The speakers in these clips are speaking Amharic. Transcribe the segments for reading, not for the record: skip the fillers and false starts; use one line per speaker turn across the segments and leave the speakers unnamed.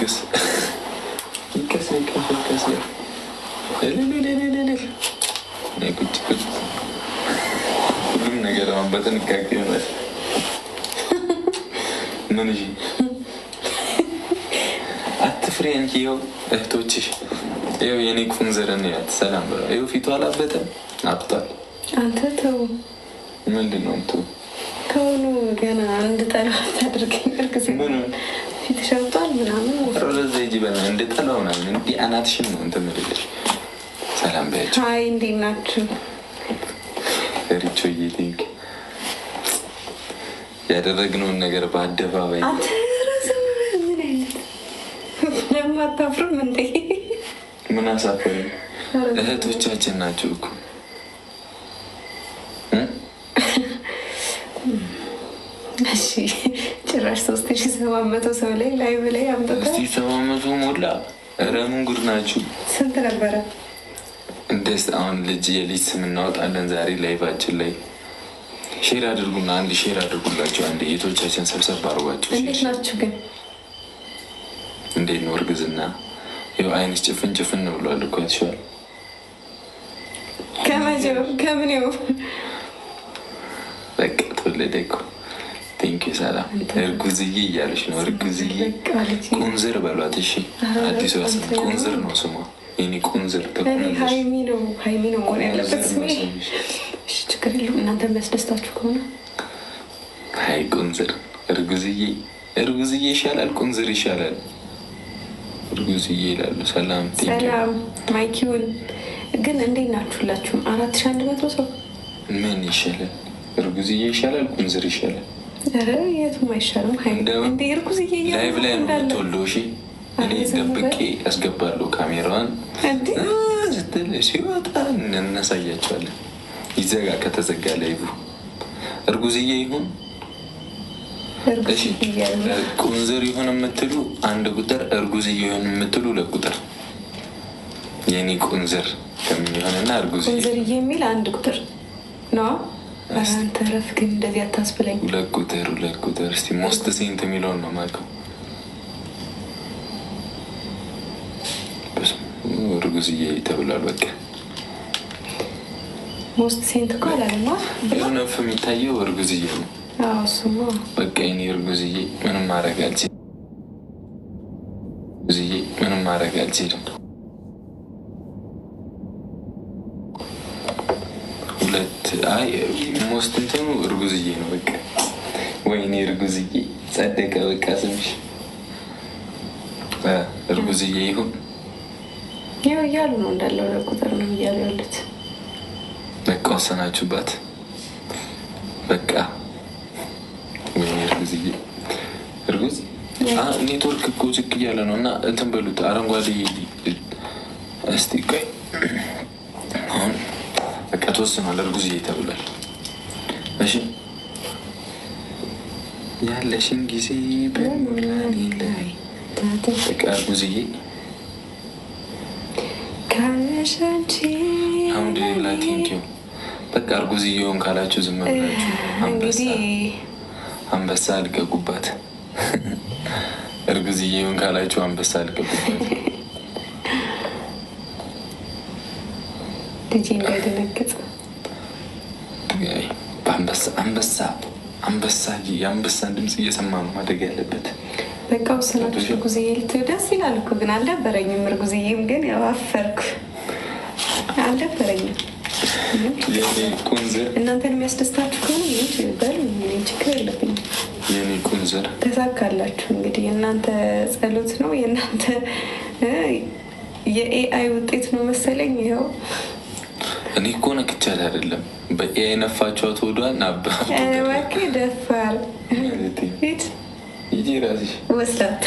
ይንቀስ ይንቀስ ይንቀስ ይንቀስ ቁጭ ቁጭ ሁሉም ነገር አሁን በጥንቃቄ ይሆናል። ምን እሺ አትፍሪ አንቺ። ይኸው እህቶችሽ ይኸው የኔ ቁንዝርን ያት ሰላም ብለው ይኸው ፊቱ አላበጠም አብጧል።
አንተ ተው
ምንድን ነው የምትው?
ከሆኑ ገና እንድጠላ ታደርገኝ እርግዝ ፊትሽ አብጧል ምናምን
ረዛ ጂ በና እንድጠላው ምናምን እንዲህ አናትሽን ነው እንትን የምልሽ። ሰላም በያቸው።
ሀይ እንዴት ናችሁ?
ሪቾ እየቴንክ ያደረግነውን ነገር በአደባባይ
አንተ ራስህ ምን አይነት ደግሞ አታፍርም እንዴ?
ምን አሳፈሪ? እህቶቻችን ናቸው እኮ
እሺ ጭራሽ 3700 ሰው ላይ ላይቭ ላይ አምጥተህ
3700 ሞላ። ኧረ ምን ጉድ ናችሁ?
ስንት ነበረ?
እንደስ አሁን ልጅ የልጅ ስም እናወጣለን ዛሬ ላይቫችን ላይ። ሼር አድርጉና አንድ ሼር አድርጉላቸው። አንድ የቶቻችን ሰብሰብ አድርጓቸው።
እንዴት ናችሁ ግን?
እንዴት ነው እርግዝና? ይኸው አይንስ ጭፍን ጭፍን ነው ብሏል እኮ ያትሸዋል።
ከመቼው ከምኔው
በቃ ተወለደ እኮ። ቴንኪ ሰላም። እርጉዝዬ እያለች ነው። እርጉዝዬ ቁንዝር በሏት። እሺ አዲሱ ቁንዝር ነው ስሟ። የኔ ቁንዝር
ሀይሚ ነው መሆን ያለበት ስሜ። እሺ ችግር የለውም እናንተ የሚያስደስታችሁ ከሆነ።
ሀይ ቁንዝር እርጉዝዬ። እርጉዝዬ ይሻላል ቁንዝር ይሻላል? እርጉዝዬ ይላሉ። ሰላም
ሰላም። ማይኪውን ግን እንዴት ናችሁላችሁም? 4100 ሰው
ምን ይሻላል? እርጉዝዬ ይሻላል ቁንዝር ይሻላል?
ኧረ የቱም አይሻልም። እንደ እርጉዝዬ
ላይቭ ላይ ነው የምትወልደው። እሺ እኔ ደብቄ ያስገባለሁ ካሜራዋን ስትል ሲወጣ እናሳያቸዋለን። ይዘጋ ከተዘጋ ላይቭ እርጉዝዬ ይሁን ቁንዝር ይሁን የምትሉ 1 ቁጥር፣ እርጉዝዬ ይሁን የምትሉ 2 ቁጥር። የኔ ቁንዝር ከሚሆንና እርጉዝዬ
ቁንዝርዬ የሚል 1 ቁጥር ነው። አንተ ረፍ ግን እንደዚህ አታስብለኝ።
2 ቁጥር 2 ቁጥር። እስቲ ሞስት ሴንት የሚለውን ነው የማውቀው። እርጉዝዬ ተብሏል። በቃ
ሞስት ሴንት እኮ አላለማ።
የሆነ ፍ የሚታየው እርጉዝዬ ነው።
እሱማ
በቃ የኔ እርጉዝዬ ምንም ማድረግ አልችልም። እርጉዝዬ ምንም ማድረግ አልችልም። 2 አይ ሞስት እንትኑ እርጉዝዬ ነው። በቃ ወይኔ እርጉዝዬ ጸደቀ። በቃ ስምሽ እርጉዝዬ ይሁን
ይኸው እያሉ ነው እንዳለው 2 ቁጥር ነው እያሉ ያሉት።
በቃ ወሰናችሁባት። በቃ ወይኔ እርጉዝዬ እርጉዝ ኔትወርክ እኮ ዝቅ እያለ ነው እና እንትን በሉት አረንጓዴ። እስቲ ቆይ አሁን በቃ ተወስኗል። እርጉዝዬ ተብሏል። እሺ ያለሽን ጊዜ በሙላኔ ላይ በቃ እርጉዝዬ አልሐምዱሊላ ቴንኪው። በቃ እርጉዝዬውን ካላችሁ ዝም ብላችሁ አንበሳ አልቀቁባት። እርጉዝዬውን ካላችሁ አንበሳ አልቀቁባት።
ልጅ እንዳይደነግጥ
አንበሳ የአንበሳን ድምፅ እየሰማ ነው ማደግ ያለበት።
በቃ ወሰናችሁ። እርጉዝዬ ልትሄድ ደስ ይላል እኮ ግን አልነበረኝም። እርጉዝዬም ግን ያው አፈርኩ። አልነበረኝም።
ቁንዝር
እናንተን የሚያስደስታችሁ ከሆነ በሉ፣ ችግር የለብኝም።
የኔ ቁንዝር
ተሳካላችሁ። እንግዲህ የእናንተ ጸሎት ነው የእናንተ የኤአይ ውጤት ነው መሰለኝ። ይኸው
እኔ እኮ ነክቻት አይደለም በኤአይ ነፋቸዋት ወዷን
እባክህ ደፋር
ይጂ ራስሽ
ወስላታ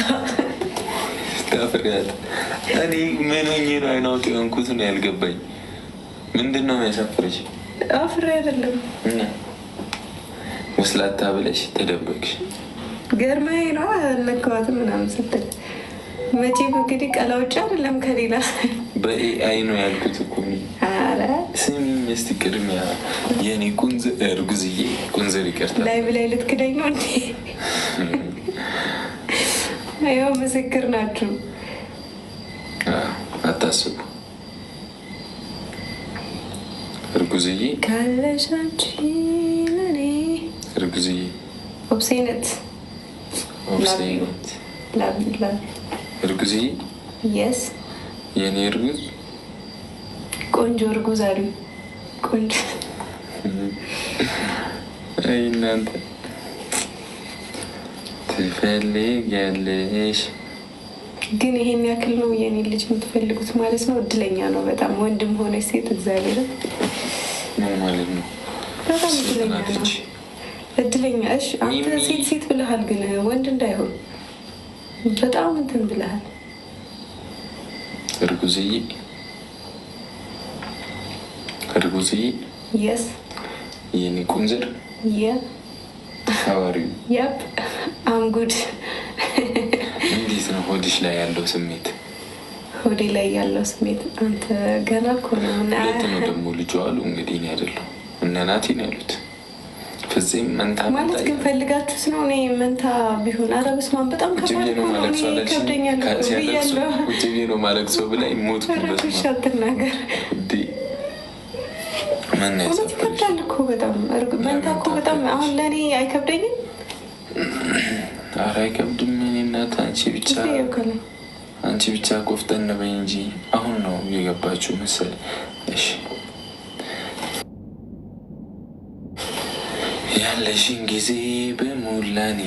ታፍሪያት። እኔ ምን ሆኜ ነው አይናውጥ የሆንኩት ነው ያልገባኝ። ምንድን ነው የሚያሳፍርሽ?
አፍሬ አይደለም
እና ወስላታ ብለሽ ተደበቅሽ።
ገርማዬ ነው አልነካዋትም ምናምን ስትል መቼም እንግዲህ ቀላውጭ አይደለም ከሌላ
በኤአይ ነው ያልኩት እኮ። ስሚ እስቲ ቅድሚያ የኔ እርጉዝዬ ቁንዝር ይቀርታል።
ላይ ብላይ ልትክደኝ ነው እንዴ? ያው ምስክር ናችሁ።
አታስቡ። እርጉዝዬ
ካለሽ አንቺ ለኔ
እርጉዝዬ
ኦብሴነት
እርጉዝዬ
የስ
የኔ እርጉዝ
ቆንጆ እርጉዝ አሉ። ቆንጆ
አይ እናንተ ትፈልጊያለሽ
ግን ይሄን ያክል ነው የኔ ልጅ የምትፈልጉት ማለት ነው። እድለኛ ነው በጣም ወንድም ሆነች ሴት እግዚአብሔር
ምን ማለት ነው?
በጣም እድለኛ ነው። እድለኛ እሺ። አንተ ሴት ብለሃል፣ ግን ወንድ እንዳይሆን በጣም እንትን ብለሃል።
እርጉዝዬ
የስ
የኔ ቁንዝር ሀዋሪው
ያፕ አምጉድ።
እንዴት ነው ሆድሽ ላይ ያለው ስሜት?
ሆዴ ላይ ያለው ስሜት አንተ ገና እኮ ነው።
ሁለት ነው ደግሞ ልጁ አሉ። እንግዲህ እኔ አይደለሁም እነ ናቲ ነው ያሉት። ፍፄም መንታ
ማለት ግን ፈልጋችሁት ነው? እኔ መንታ ቢሆን ኧረ በስመ አብ በጣም ከባድ ነው። ይከብደኛል ብያለሁ።
ውጭ ነው ማለቅ ሰው ብላ ሞት
አትናገር። እውነት ይከብዳል እኮ በጣም መንታ እኮ በጣም አሁን ለእኔ አይከብደኝም።
ኧረ አይከብድም። እኔ እናት አንቺ ብቻ ቆፍጠን በይ እንጂ አሁን ነው የገባችሁ መሰለኝ። እሺ ያለሽን ጊዜ በሙላኔ